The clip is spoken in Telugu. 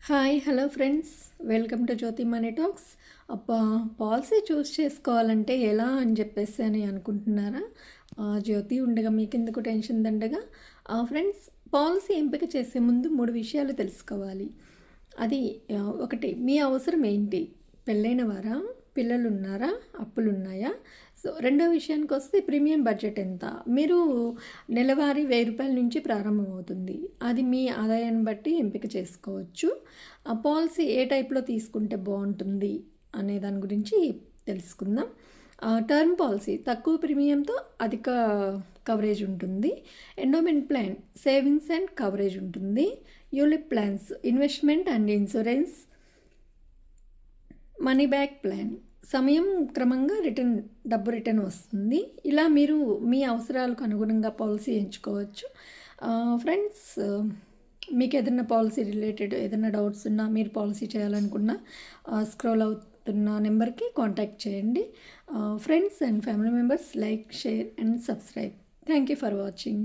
Hi hello friends, welcome to Jyothi money talks. అబ్బా, పాలసీ చూస్ చేసుకోవాలంటే ఎలా అని చెప్పేసి అనుకుంటున్నారా? జ్యోతి ఉండగా మీకెందుకు టెన్షన్ దండగా. ఫ్రెండ్స్, పాలసీ ఎంపిక చేసే ముందు 3 విషయాలు తెలుసుకోవాలి. అది ఒకటి, మీ అవసరం ఏంటి? పెళ్ళైన వారా? పిల్లలున్నారా? అప్పులున్నాయా? సో రెండో విషయానికి వస్తే ప్రీమియం బడ్జెట్ ఎంత? మీరు నెలవారీ 1000 రూపాయల నుంచి ప్రారంభమవుతుంది. అది మీ ఆదాయాన్ని బట్టి ఎంపిక చేసుకోవచ్చు. ఆ పాలసీ ఏ టైప్లో తీసుకుంటే బాగుంటుంది అనే దాని గురించి తెలుసుకుందాం. టర్మ్ పాలసీ తక్కువ ప్రీమియంతో అధిక కవరేజ్ ఉంటుంది. Endowment plan savings and coverage ఉంటుంది. ULIP plans investment and insurance. Money back plan సమయం క్రమంగా డబ్బు రిటర్న్ వస్తుంది. ఇలా మీరు మీ అవసరాలకు అనుగుణంగా పాలసీ ఎంచుకోవచ్చు. ఫ్రెండ్స్, మీకు ఏదైనా పాలసీ రిలేటెడ్ ఏదైనా డౌట్స్ ఉన్నా, మీరు పాలసీ చేయాలనుకున్నా స్క్రోల్ అవుతున్న నెంబర్కి కాంటాక్ట్ చేయండి. Friends and family members like, share and subscribe. Thank you for watching.